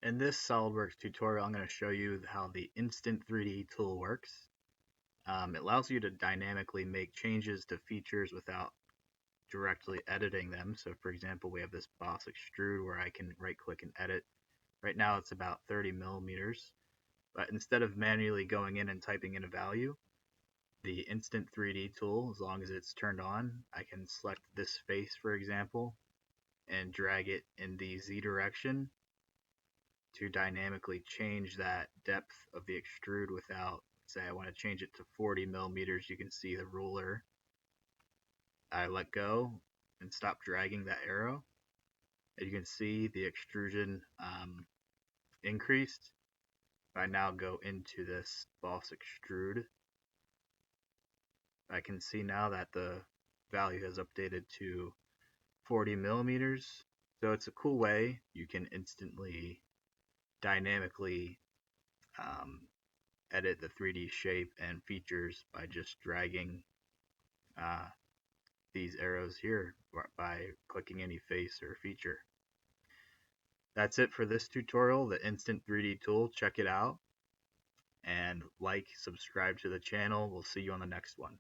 In this SolidWorks tutorial, I'm going to show you how the Instant3D tool works. It allows you to dynamically make changes to features without directly editing them. So for example, we have this boss extrude where I can right click and edit. Right now it's about 30 millimeters, but instead of manually going in and typing in a value, the Instant3D tool, as long as it's turned on, I can select this face, for example, and drag it in the Z direction to dynamically change that depth of the extrude without, say I want to change it to 40 millimeters. You can see the ruler. I let go and stop dragging that arrow. As you can see, the extrusion increased. If I now go into this boss extrude, I can see now that the value has updated to 40 millimeters. So it's a cool way you can instantly dynamically edit the 3D shape and features by just dragging uh, these arrows here by clicking any face or feature. That's it for this tutorial, the Instant3D tool. Check it out and like, subscribe to the channel. We'll see you on the next one.